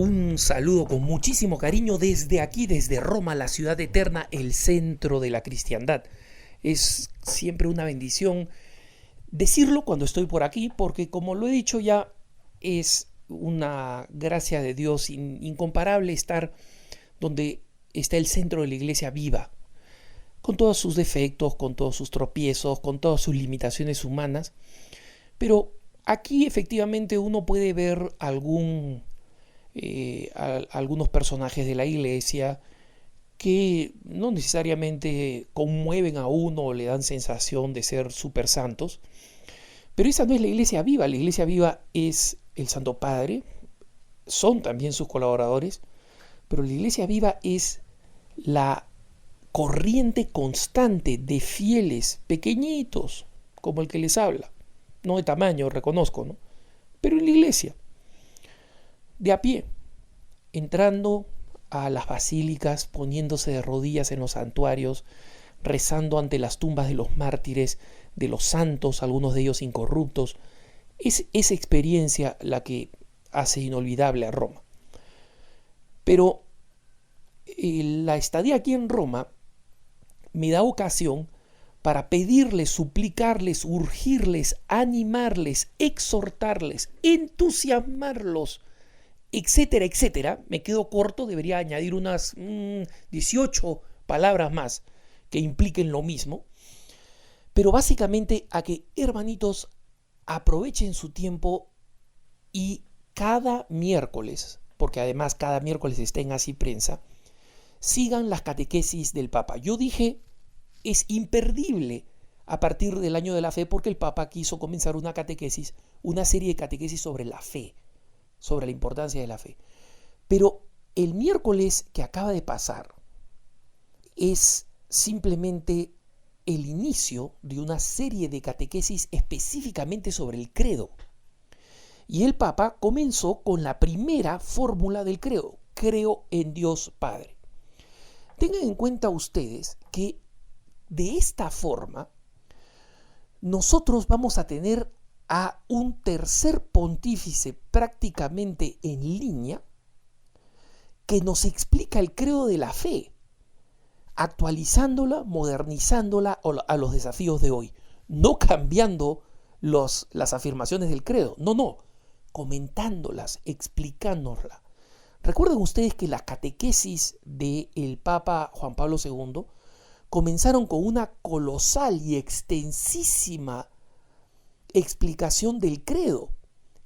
Un saludo con muchísimo cariño desde aquí, desde Roma, la ciudad eterna, el centro de la cristiandad. Es siempre una bendición decirlo cuando estoy por aquí, porque como lo he dicho ya, es una gracia de Dios incomparable estar donde está el centro de la iglesia viva, con todos sus defectos, con todos sus tropiezos, con todas sus limitaciones humanas. Pero aquí efectivamente uno puede ver algunos personajes de la iglesia que no necesariamente conmueven a uno o le dan sensación de ser super santos, pero esa no es la iglesia viva es el Santo Padre, son también sus colaboradores, pero la iglesia viva es la corriente constante de fieles pequeñitos, como el que les habla, no de tamaño, reconozco, ¿no? Pero en la iglesia, de a pie, entrando a las basílicas, poniéndose de rodillas en los santuarios, rezando ante las tumbas de los mártires, de los santos, algunos de ellos incorruptos. Es esa experiencia la que hace inolvidable a Roma. Pero la estadía aquí en Roma me da ocasión para pedirles, suplicarles, urgirles, animarles, exhortarles, entusiasmarlos, etcétera, etcétera. Me quedo corto, debería añadir unas 18 palabras más que impliquen lo mismo. Pero básicamente a que, hermanitos, aprovechen su tiempo y cada miércoles, porque además cada miércoles está en Así Prensa, sigan las catequesis del Papa. Yo dije, es imperdible a partir del año de la fe, porque el Papa quiso comenzar una catequesis, una serie de catequesis sobre la fe, sobre la importancia de la fe. Pero el miércoles que acaba de pasar es simplemente el inicio de una serie de catequesis específicamente sobre el credo. Y el Papa comenzó con la primera fórmula del credo: creo en Dios Padre. Tengan en cuenta ustedes que de esta forma nosotros vamos a tener a un tercer pontífice prácticamente en línea que nos explica el credo de la fe, actualizándola, modernizándola a los desafíos de hoy, no cambiando las afirmaciones del credo, no, comentándolas, explicándolas. Recuerden ustedes que las catequesis del Papa Juan Pablo II comenzaron con una colosal y extensísima explicación del credo,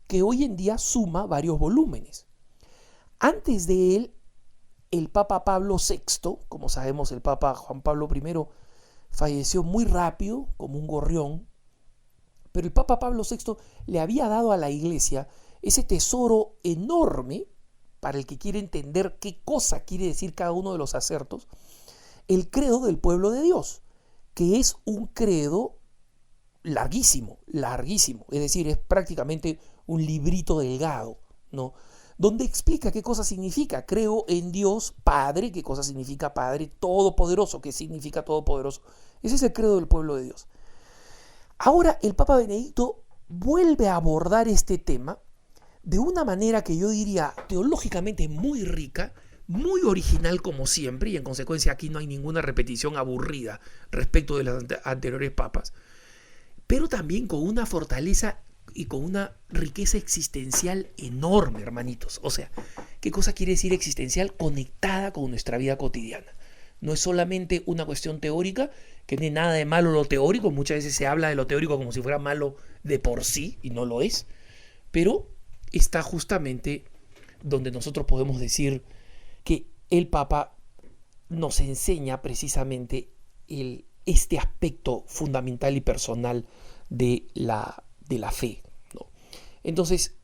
que hoy en día suma varios volúmenes. Antes de él, el Papa Pablo VI, como sabemos, el Papa Juan Pablo I falleció muy rápido, como un gorrión, pero el Papa Pablo VI le había dado a la Iglesia ese tesoro enorme para el que quiere entender qué cosa quiere decir cada uno de los acertos, el credo del pueblo de Dios, que es un credo larguísimo, es decir, es prácticamente un librito delgado, ¿no? Donde explica qué cosa significa creo en Dios Padre, qué cosa significa Padre Todopoderoso, qué significa Todopoderoso. Ese es el credo del pueblo de Dios. Ahora el Papa Benedicto vuelve a abordar este tema de una manera que yo diría teológicamente muy rica, muy original como siempre, y en consecuencia aquí no hay ninguna repetición aburrida respecto de los anteriores papas, pero también con una fortaleza y con una riqueza existencial enorme, hermanitos. O sea, ¿qué cosa quiere decir existencial? Conectada con nuestra vida cotidiana. No es solamente una cuestión teórica, que no tiene nada de malo lo teórico. Muchas veces se habla de lo teórico como si fuera malo de por sí, y no lo es. Pero está justamente donde nosotros podemos decir que el Papa nos enseña precisamente este aspecto fundamental y personal de la fe, ¿no? Entonces,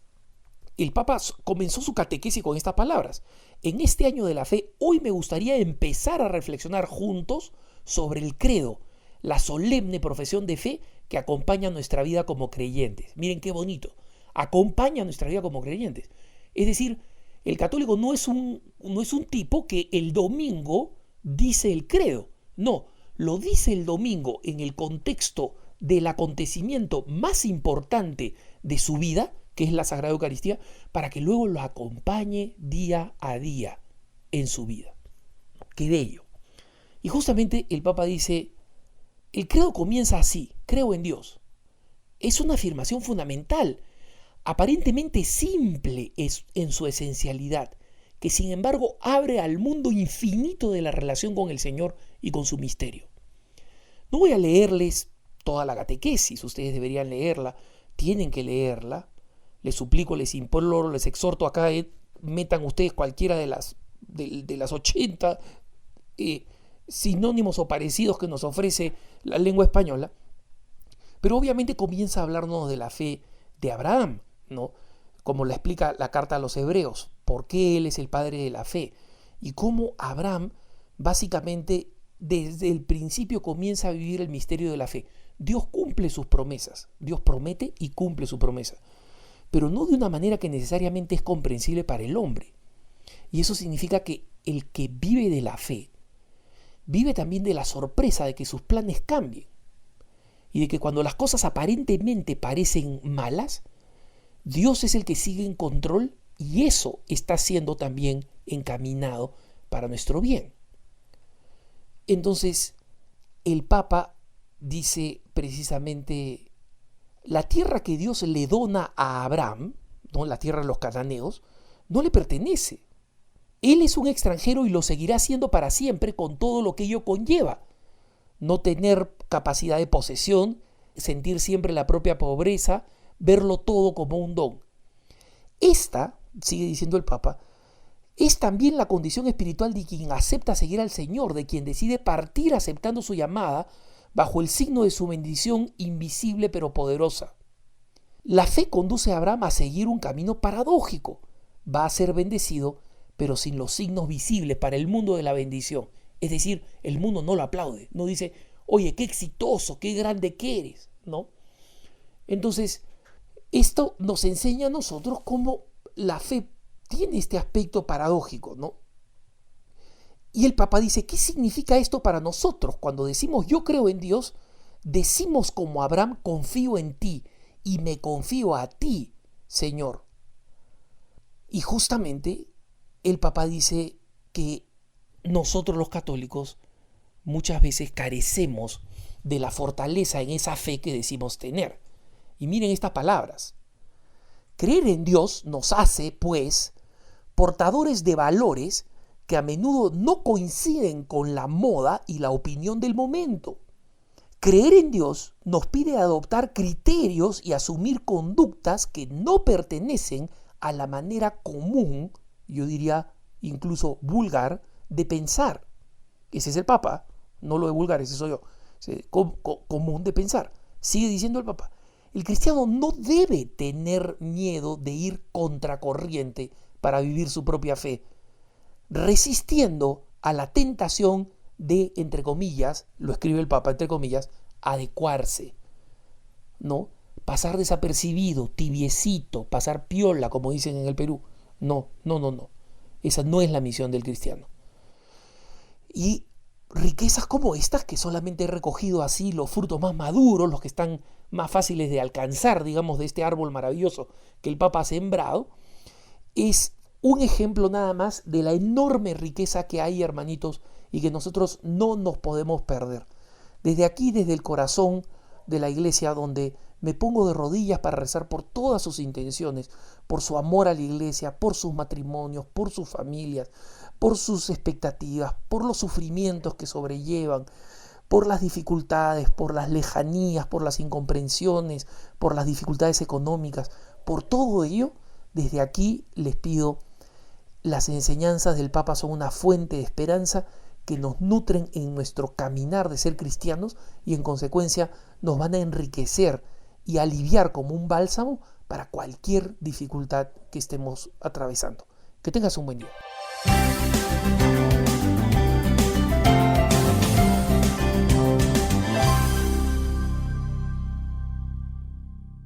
el Papa comenzó su catequesis con estas palabras: en este año de la fe, hoy me gustaría empezar a reflexionar juntos sobre el credo, la solemne profesión de fe que acompaña nuestra vida como creyentes. Miren qué bonito, acompaña nuestra vida como creyentes. Es decir, el católico no es un tipo que el domingo dice el credo, no, lo dice el domingo en el contexto del acontecimiento más importante de su vida, que es la Sagrada Eucaristía, para que luego lo acompañe día a día en su vida. ¡Qué bello! Y justamente el Papa dice, el credo comienza así, creo en Dios. Es una afirmación fundamental, aparentemente simple en su esencialidad, que sin embargo abre al mundo infinito de la relación con el Señor y con su misterio. No voy a leerles toda la catequesis, ustedes deberían leerla, tienen que leerla. Les suplico, les imploro, les exhorto acá, metan ustedes cualquiera de las 80 sinónimos o parecidos que nos ofrece la lengua española. Pero obviamente comienza a hablarnos de la fe de Abraham, ¿no? Como la explica la carta a los hebreos, por qué él es el padre de la fe y cómo Abraham básicamente desde el principio comienza a vivir el misterio de la fe. Dios cumple sus promesas, Dios promete y cumple su promesa, pero no de una manera que necesariamente es comprensible para el hombre. Y eso significa que el que vive de la fe, vive también de la sorpresa de que sus planes cambien y de que cuando las cosas aparentemente parecen malas, Dios es el que sigue en control y eso está siendo también encaminado para nuestro bien. Entonces, el Papa dice precisamente, la tierra que Dios le dona a Abraham, ¿no? La tierra de los cananeos, no le pertenece. Él es un extranjero y lo seguirá siendo para siempre con todo lo que ello conlleva. No tener capacidad de posesión, sentir siempre la propia pobreza, verlo todo como un don. Esta, sigue diciendo el Papa, es también la condición espiritual de quien acepta seguir al Señor, de quien decide partir aceptando su llamada bajo el signo de su bendición invisible pero poderosa. La fe conduce a Abraham a seguir un camino paradójico. Va a ser bendecido, pero sin los signos visibles para el mundo de la bendición. Es decir, el mundo no lo aplaude, no dice, oye, qué exitoso, qué grande que eres, ¿no? Entonces, esto nos enseña a nosotros cómo la fe tiene este aspecto paradójico, ¿no? Y el Papa dice, ¿qué significa esto para nosotros? Cuando decimos yo creo en Dios, decimos como Abraham, confío en ti y me confío a ti, Señor. Y justamente el Papa dice que nosotros los católicos muchas veces carecemos de la fortaleza en esa fe que decimos tener. Y miren estas palabras. Creer en Dios nos hace, pues, portadores de valores que a menudo no coinciden con la moda y la opinión del momento. Creer en Dios nos pide adoptar criterios y asumir conductas que no pertenecen a la manera común, yo diría incluso vulgar, de pensar. Ese es el Papa, no lo de vulgar, ese soy yo. Común de pensar. Sigue diciendo el Papa. El cristiano no debe tener miedo de ir contracorriente para vivir su propia fe, resistiendo a la tentación de, entre comillas, lo escribe el Papa, entre comillas, adecuarse, ¿no? Pasar desapercibido, tibiecito, pasar piola, como dicen en el Perú. No. Esa no es la misión del cristiano. Y riquezas como estas, que solamente he recogido así los frutos más maduros, los que están más fáciles de alcanzar, digamos, de este árbol maravilloso que el Papa ha sembrado, es un ejemplo nada más de la enorme riqueza que hay, hermanitos, y que nosotros no nos podemos perder. Desde aquí, desde el corazón de la iglesia, donde me pongo de rodillas para rezar por todas sus intenciones, por su amor a la iglesia, por sus matrimonios, por sus familias, por sus expectativas, por los sufrimientos que sobrellevan, por las dificultades, por las lejanías, por las incomprensiones, por las dificultades económicas. Por todo ello, desde aquí les pido, las enseñanzas del Papa son una fuente de esperanza que nos nutren en nuestro caminar de ser cristianos y en consecuencia nos van a enriquecer y aliviar como un bálsamo para cualquier dificultad que estemos atravesando. Que tengas un buen día.